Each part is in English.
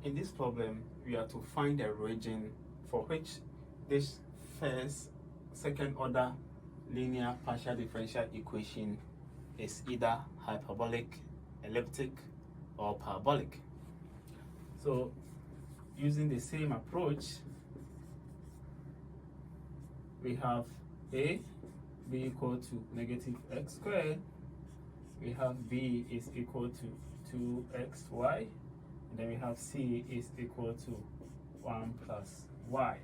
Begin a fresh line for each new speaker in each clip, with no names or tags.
in this problem, we are to find a region for which this second order linear partial differential equation is either hyperbolic, elliptic, or parabolic. So using the same approach, we have a b equal to negative x squared, we have b is equal to 2xy, and then we have c is equal to 1 plus y.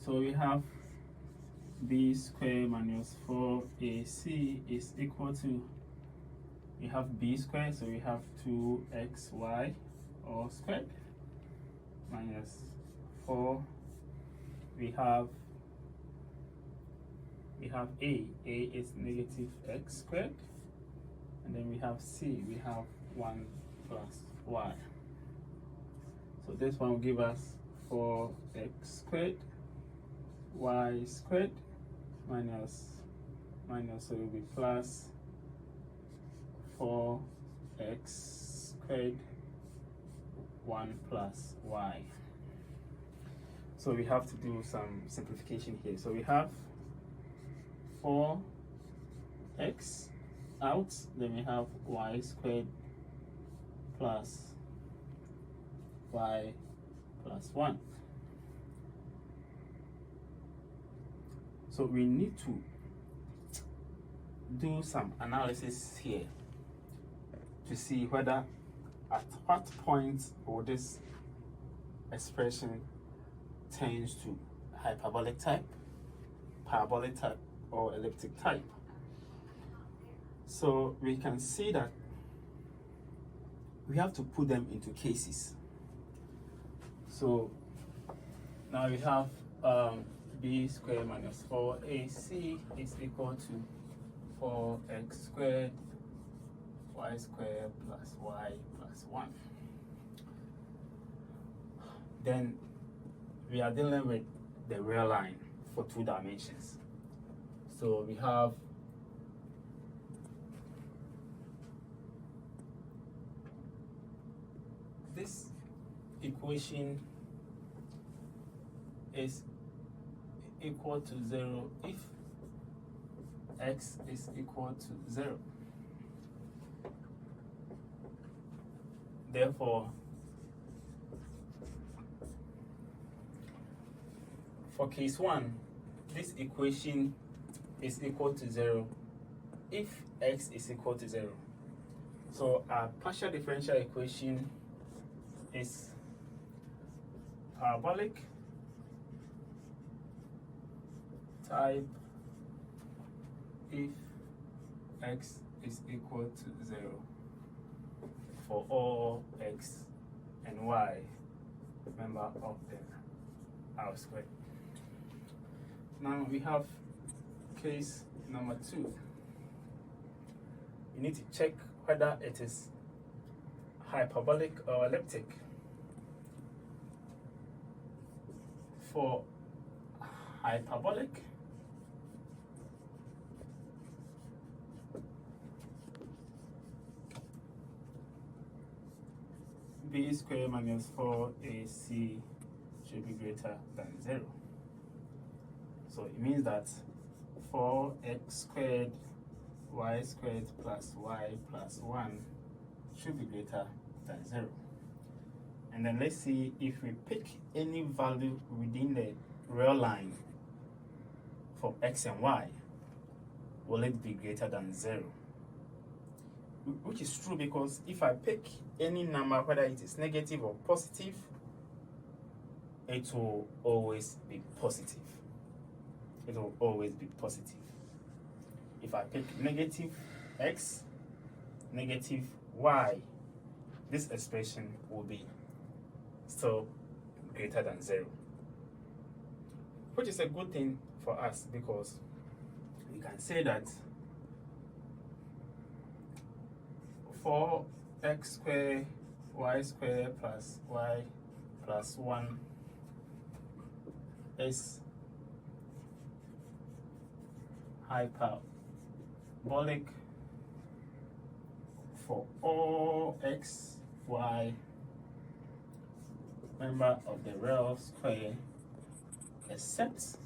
So we have b squared minus 4ac is equal to, we have b squared, so we have 2xy all squared minus 4. We have a is negative x squared, and then we have c, we have 1 plus y. So this one will give us 4x squared, y squared minus, so it will be plus 4x squared, 1 plus y. So we have to do some simplification here. So we have 4x out, then we have y squared plus y plus 1. So we need to do some analysis here to see whether at what point will this expression tends to hyperbolic type, parabolic type, or elliptic type. So we can see that we have to put them into cases. So now we have b squared minus 4ac is equal to 4x squared, y squared plus y plus 1. Then we are dealing with the real line for 2 dimensions. So we have this equation is equal to 0 if x is equal to 0. Therefore, for case 1, this equation is equal to 0 if x is equal to 0. So our partial differential equation is parabolic type if x is equal to 0 for all x and y member of the R squared. Now we have case number 2. We need to check whether it is hyperbolic or elliptic. For hyperbolic, b squared minus 4ac should be greater than 0. So it means that 4x squared y squared plus y plus 1 should be greater than 0. And then let's see if we pick any value within the real line for x and y, will it be greater than 0? Which is true, because if I pick any number, whether it is negative or positive, it will always be positive. It will always be positive. If I pick negative x, negative y, this expression will be still greater than 0. Which is a good thing for us, because we can say that 4x squared y squared plus y plus 1 is hyperbolic for all x, y, member of the real square except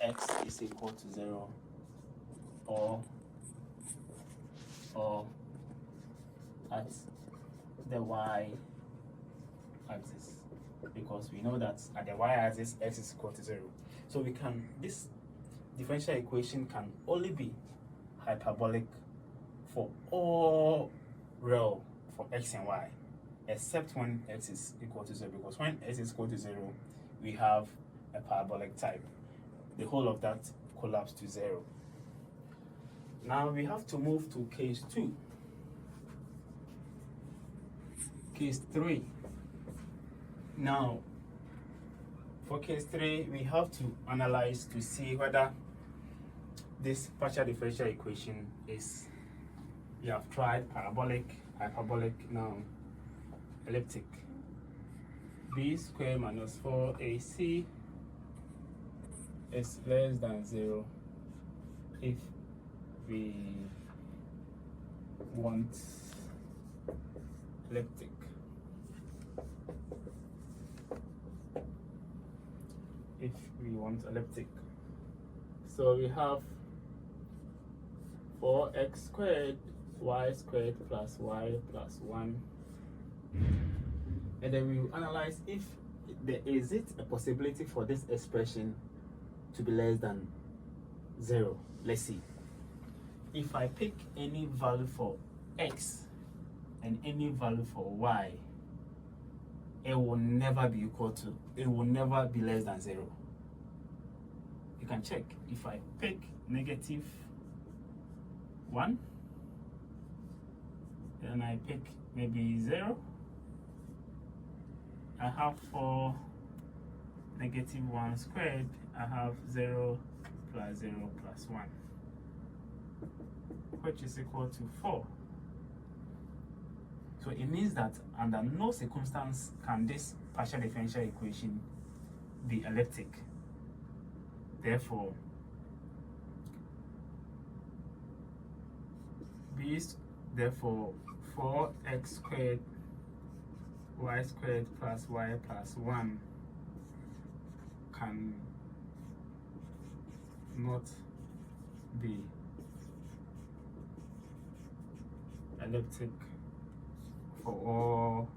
x is equal to 0 or at the y axis, because we know that at the y axis x is equal to 0. So we can, this differential equation can only be hyperbolic for all real for x and y, except when x is equal to 0, because when x is equal to 0, we have a parabolic type. The whole of that collapses to 0. Now we have to move to case 2. Case 3. Now, for case 3, we have to analyze to see whether this partial differential equation is, we have tried parabolic, hyperbolic, now elliptic. B squared minus 4ac is less than 0 if we want elliptic. If we want elliptic, so we have 4x squared y squared plus y plus 1, and then we will analyze if there is it a possibility for this expression to be less than 0. Let's see. If I pick any value for x and any value for y, it will never be equal to, it will never be less than 0. You can check. If I pick negative 1, and I pick maybe 0, I have for negative 1 squared, I have 0 plus 0 plus 1, which is equal to 4. So it means that under no circumstance can this partial differential equation be elliptic. Therefore, therefore 4x squared y squared plus y plus 1 can not be elliptic for all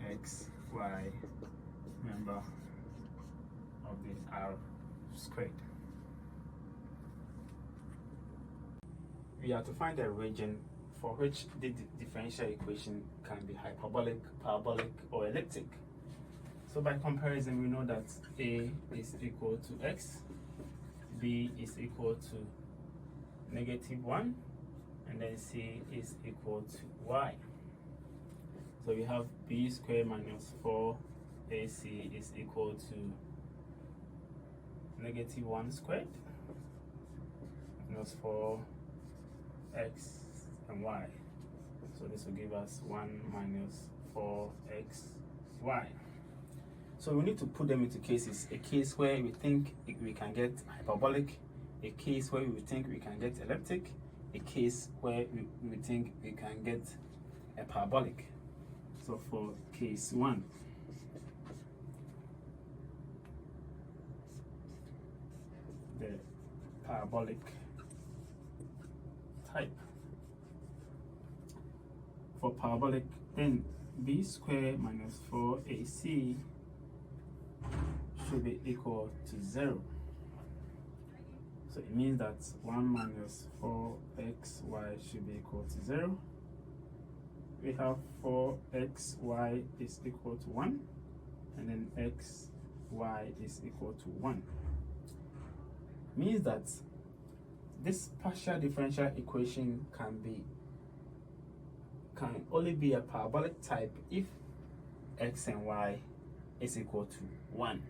x, y member of the R squared. We have to find a region for which the differential equation can be hyperbolic, parabolic, or elliptic. So by comparison, we know that a is equal to x, b is equal to negative 1, and then c is equal to y. So we have b squared minus 4ac is equal to negative 1 squared minus 4x and y. So this will give us 1 minus 4xy. So we need to put them into cases. A case where we think we can get hyperbolic, a case where we think we can get elliptic, a case where we think we can get a parabolic. So for case 1, the parabolic type. For parabolic, then b squared minus 4ac should be equal to 0. So it means that 1 minus 4xy should be equal to 0. We have 4xy is equal to 1, and then xy is equal to 1. Means that this partial differential equation can only be a parabolic type if x and y is equal to 1.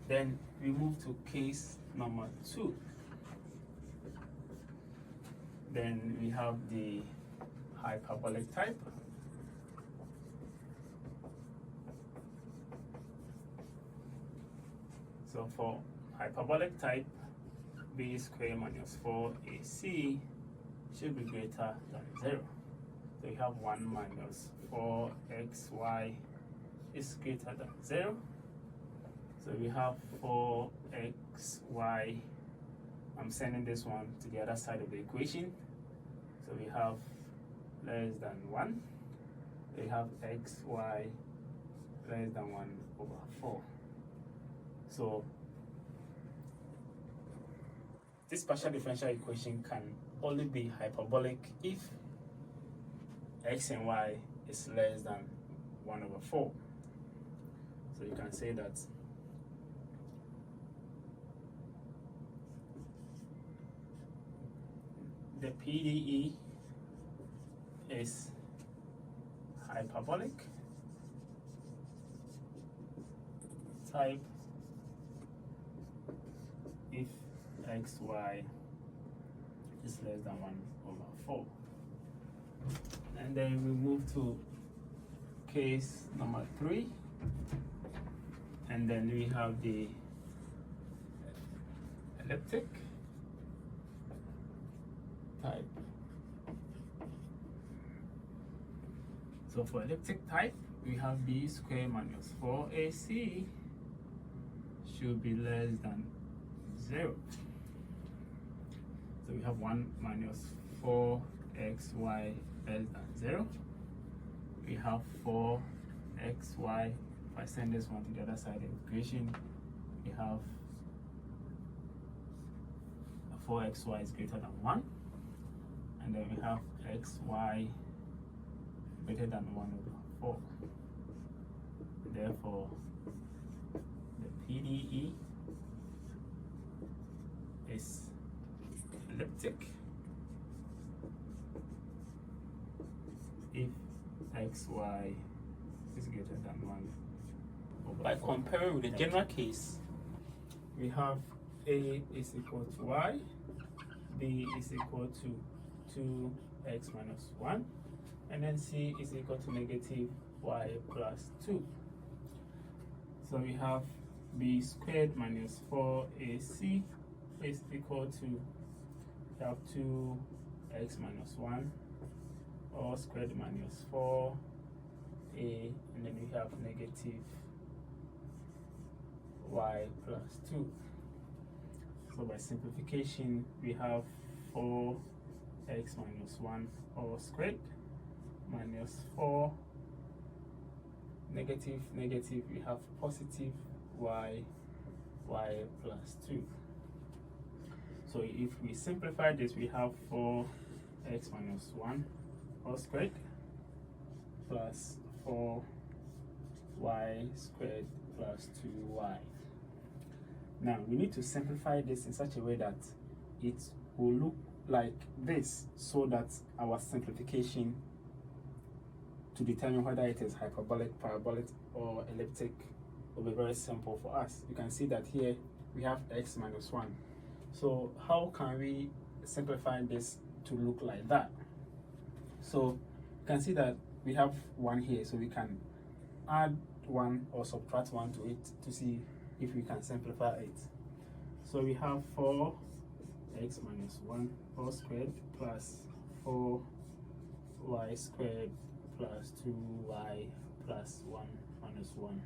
Then we move to case number 2. Then we have the hyperbolic type. So for hyperbolic type, b squared minus 4ac should be greater than 0. So we have 1 minus 4xy is greater than 0. So we have 4xy. I'm sending this one to the other side of the equation. So we have less than 1. We have xy less than 1/4. So this partial differential equation can only be hyperbolic if x and y is less than 1/4. So you can say that the PDE is hyperbolic type if xy is less than 1/4. And then we move to case number 3, and then we have the elliptic type. So for elliptic type, we have b squared minus 4ac should be less than 0. So we have 1 minus 4xy less than 0. We have 4xy. If I send this one to the other side of the equation, we have 4xy is greater than 1. And then we have xy greater than 1/4. Therefore, the PDE is elliptic if xy is greater than 1/4. By comparing with the general case, we have a is equal to y, b is equal to 2x minus 1, and then c is equal to negative y plus 2. So we have b squared minus 4ac is equal to, we have 2x minus 1 all squared minus 4a, and then we have negative y plus 2. So by simplification, we have 4x minus 1 all squared minus 4 negative, we have positive y plus 2. So if we simplify this, we have 4x minus 1 all squared plus 4y squared plus 2y. Now we need to simplify this in such a way that it will look like this, so that our simplification to determine whether it is hyperbolic, parabolic, or elliptic will be very simple for us. You can see that here we have x minus 1. So how can we simplify this to look like that? So you can see that we have 1 here, so we can add 1 or subtract 1 to it to see if we can simplify it. So we have 4x minus 1 all squared plus 4y squared plus 2y plus 1 minus 1.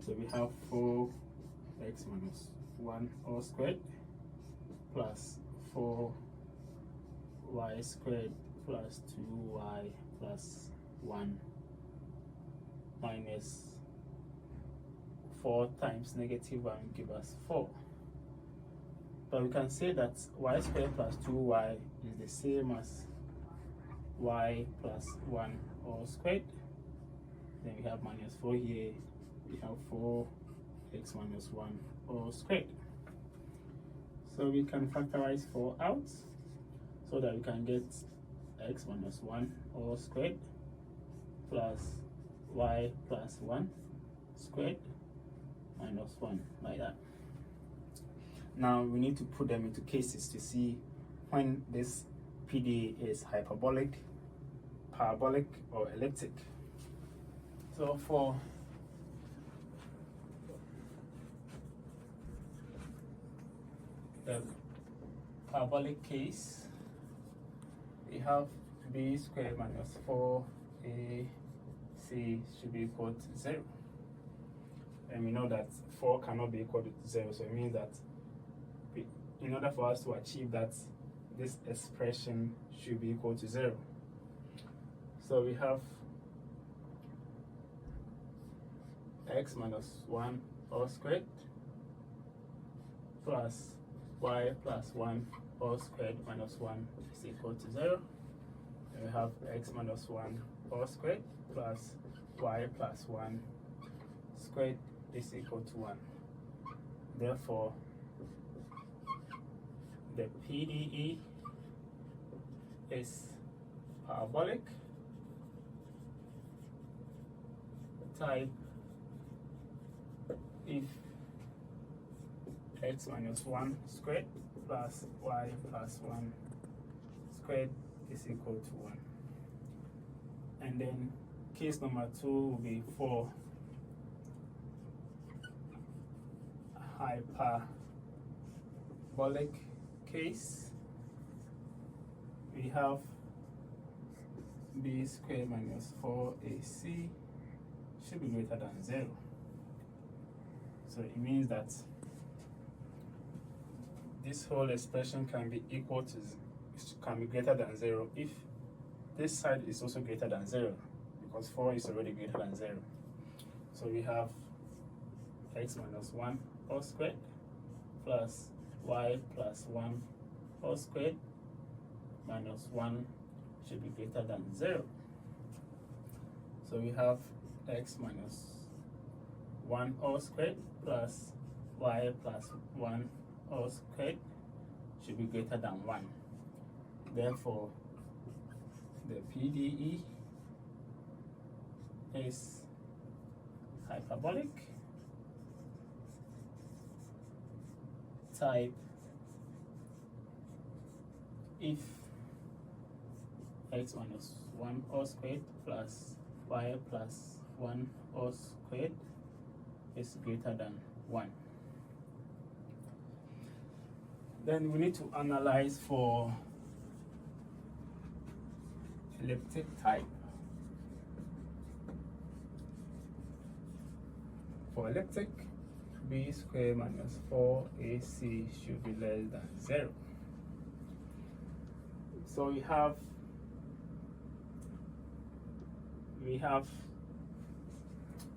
So we have 4x minus 1 all squared plus 4y squared plus 2y plus 1 minus 4 times negative 1 give us 4. But we can say that y squared plus 2y is the same as y plus 1 all squared. Then we have minus 4 here. We have 4x minus 1 all squared. So we can factorize 4 out so that we can get x minus 1 all squared plus y plus 1 squared minus 1, like that. Now we need to put them into cases to see when this PDE is hyperbolic, parabolic, or elliptic. So for the parabolic case, we have b squared minus 4ac should be equal to 0. And we know that 4 cannot be equal to 0, so it means that in order for us to achieve that, this expression should be equal to 0. So we have x minus 1 all squared plus y plus 1 all squared minus 1 is equal to 0. And we have x minus 1 all squared plus y plus 1 squared is equal to 1. Therefore, the PDE is parabolic type if x minus 1 squared plus y plus 1 squared is equal to 1. And then case number 2 will be for hyperbolic case. We have b squared minus 4ac should be greater than 0. So it means that this whole expression can be equal to, can be greater than 0 if this side is also greater than 0, because 4 is already greater than 0. So we have x minus 1 all squared plus y plus 1 all squared minus 1 should be greater than 0. So we have x minus 1 all squared plus y plus 1 all squared should be greater than 1. Therefore, the PDE is hyperbolic type if x minus 1 all squared plus y plus 1 all squared is greater than 1. Then we need to analyze for elliptic type. For elliptic, b squared minus 4ac should be less than 0. So we have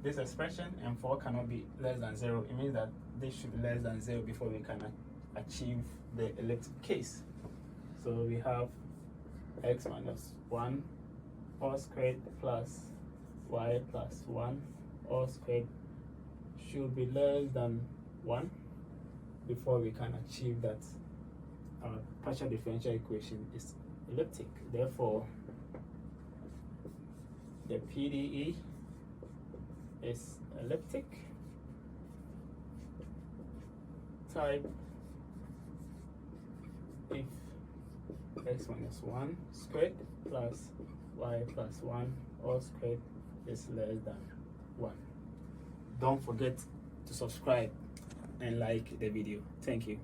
this expression, and 4 cannot be less than 0. It means that this should be less than 0 before we can achieve the elliptic case. So we have x minus 1 all squared plus y plus 1 all squared should be less than 1 before we can achieve that our partial differential equation is elliptic. Therefore, the PDE is elliptic type if x minus 1 squared plus y plus 1 all squared is less than 1. Don't forget to subscribe and like the video. Thank you.